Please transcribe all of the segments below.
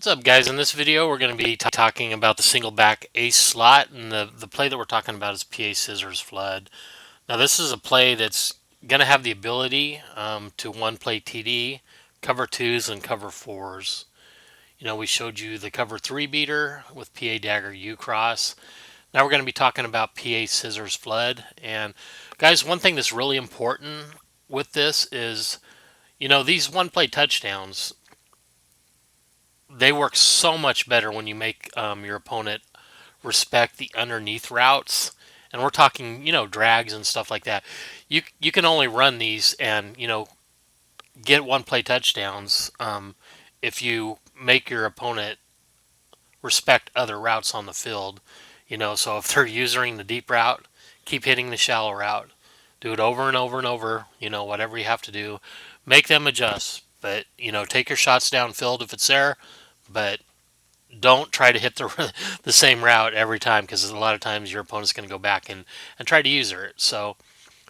What's up, guys? In this video, we're going to be talking about the single back ace slot, and the play that we're talking about is PA scissors flood. Now, this is a play that's going to have the ability to one play TD, cover twos, and cover fours. You know, we showed you the cover three beater with PA dagger U cross. Now we're going to be talking about PA scissors flood. And guys, one thing that's really important with this is, you know, these one play touchdowns, they work so much better when you make your opponent respect the underneath routes. And we're talking, you know, drags and stuff like that. You can only run these and, you know, get one play touchdowns if you make your opponent respect other routes on the field. You know, so if they're using the deep route, keep hitting the shallow route. Do it over and over and over, you know, whatever you have to do. Make them adjust. But, you know, take your shots downfield if it's there. But don't try to hit the same route every time, because a lot of times your opponent's going to go back and try to use it. So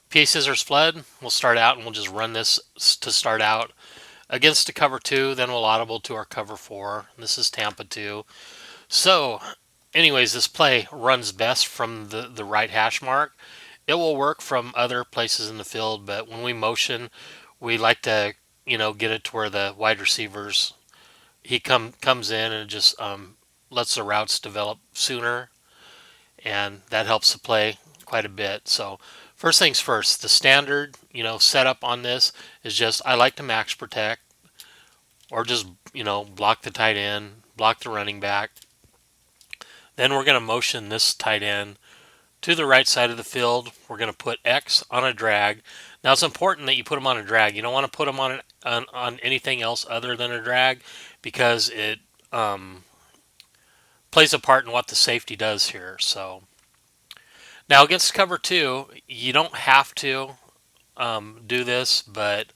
PA scissors flood, we'll start out and we'll just run this to start out against a cover 2, then we'll audible to our cover 4. This is Tampa 2. So anyways, this play runs best from the right hash mark. It will work from other places in the field, but when we motion, we like to, you know, get it to where the wide receivers, he comes in and just lets the routes develop sooner, and that helps the play quite a bit. So first things first, the standard, you know, setup on this is just I like to max protect, or just, you know, block the tight end, block the running back. Then we're going to motion this tight end to the right side of the field. We're going to put X on a drag. Now it's important that you put them on a drag. You don't want to put them on anything else other than a drag, because it plays a part in what the safety does here. So now against cover 2, you don't have to do this, but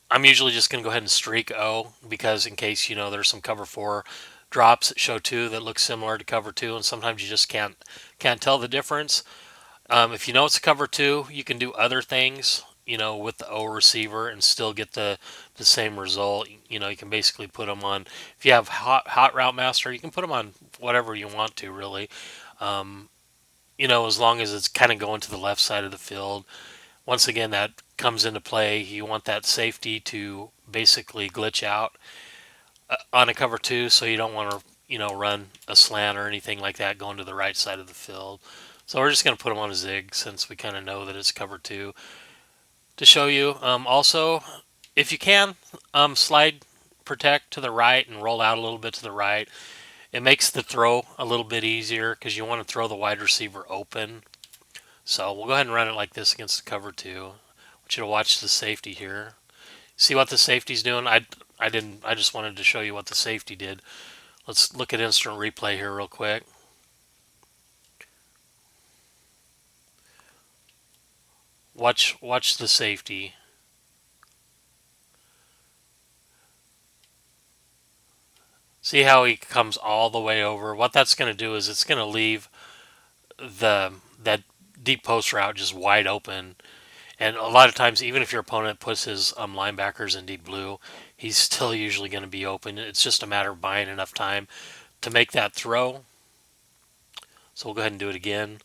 I'm usually just going to go ahead and streak O, because in case, you know, there's some cover 4 drops that show 2 that look similar to cover 2, and sometimes you just can't tell the difference. If you know it's a cover 2, you can do other things, you know, with the O receiver and still get the same result. You know, you can basically put them on, if you have hot route master, you can put them on whatever you want to, really. You know, as long as it's kind of going to the left side of the field. Once again, that comes into play. You want that safety to basically glitch out on a cover 2, so you don't want to, you know, run a slant or anything like that going to the right side of the field. So we're just going to put them on a zig, since we kind of know that it's cover 2. To show you, also, if you can, slide protect to the right and roll out a little bit to the right. It makes the throw a little bit easier, because you want to throw the wide receiver open. So we'll go ahead and run it like this against the cover 2. I want you to watch the safety here. See what the safety's doing? I just wanted to show you what the safety did. Let's look at instant replay here real quick. Watch the safety. See how he comes all the way over? What that's going to do is it's going to leave that deep post route just wide open. And a lot of times, even if your opponent puts his linebackers in deep blue, he's still usually going to be open. It's just a matter of buying enough time to make that throw. So we'll go ahead and do it again.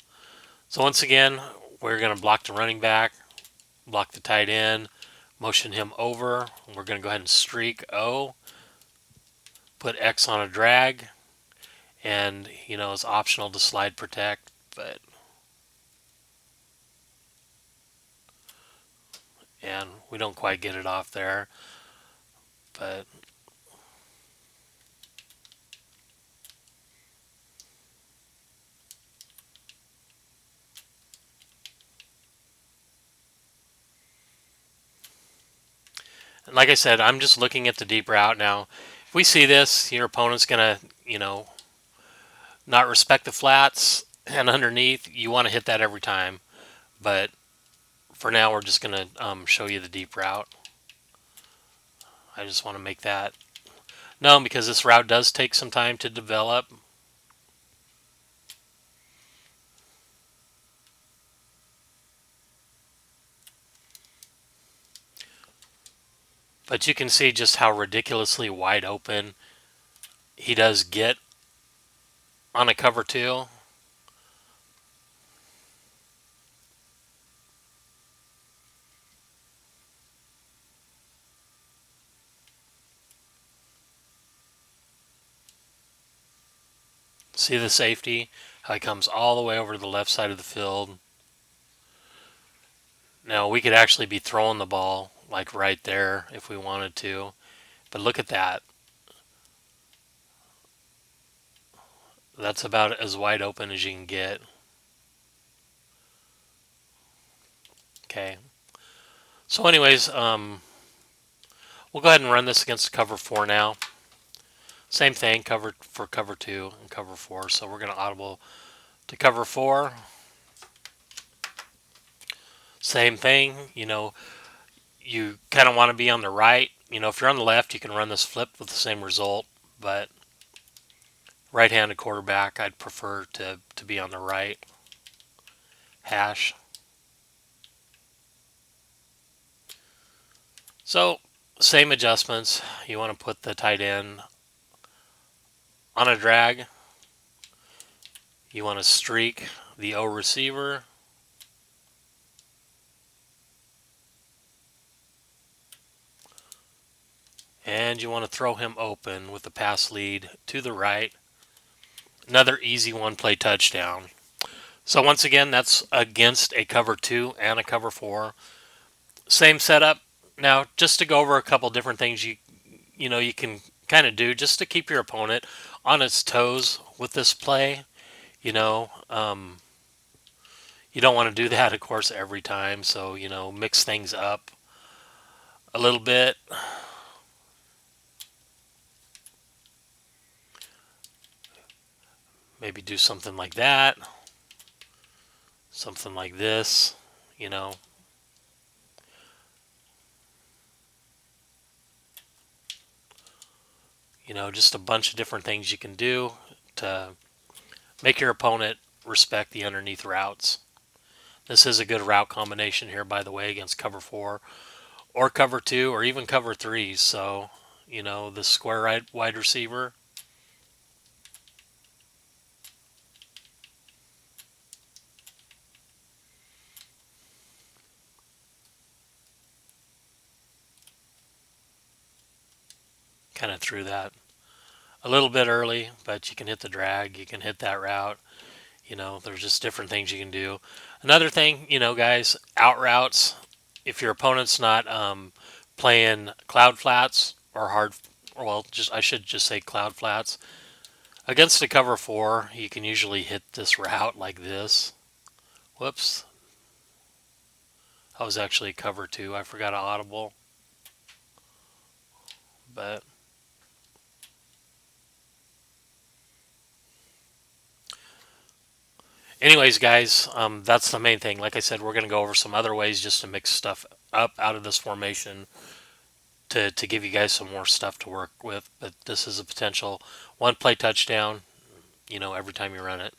So once again, we're going to block the running back, block the tight end, motion him over. We're going to go ahead and streak O, put X on a drag, and, you know, it's optional to slide protect, but and we don't quite get it off there, but and like I said, I'm just looking at the deep route now. If we see this, your opponent's gonna, you know, not respect the flats, and underneath, you want to hit that every time. But for now, we're just gonna show you the deep route. I just want to make that known, because this route does take some time to develop. But you can see just how ridiculously wide open he does get on a cover two. See the safety? How he comes all the way over to the left side of the field. Now, we could actually be throwing the ball like right there if we wanted to. But look at that. That's about as wide open as you can get. Okay. So, anyways, we'll go ahead and run this against cover four now. Same thing, cover for cover two and cover four. So we're going to audible to cover four. Same thing, you kind of want to be on the right. If you're on the left, you can run this flip with the same result. But right-handed quarterback, I'd prefer to be on the right hash. So same adjustments. You want to put the tight end on a drag. You want to streak the O receiver. And you want to throw him open with the pass lead to the right. Another easy one-play touchdown. So once again, that's against a cover two and a cover four. Same setup. Now, just to go over a couple different things you can kind of do just to keep your opponent on its toes with this play. You know, um, you don't want to do that, of course, every time. So mix things up a little bit. Maybe do something like that, something like this. You know, just a bunch of different things you can do to make your opponent respect the underneath routes. This is a good route combination here, by the way, against cover four or cover two or even cover three. So, the square right wide receiver. Kind of threw that a little bit early, but you can hit the drag, you can hit that route. There's just different things you can do. Another thing, guys, out routes. If your opponent's not playing cloud flats or hard, well, just I should just say cloud flats. Against a cover four, you can usually hit this route like this. Whoops, that was actually cover two. I forgot an audible, but anyways, guys, that's the main thing. Like I said, we're going to go over some other ways just to mix stuff up out of this formation to give you guys some more stuff to work with. But this is a potential one play touchdown, every time you run it.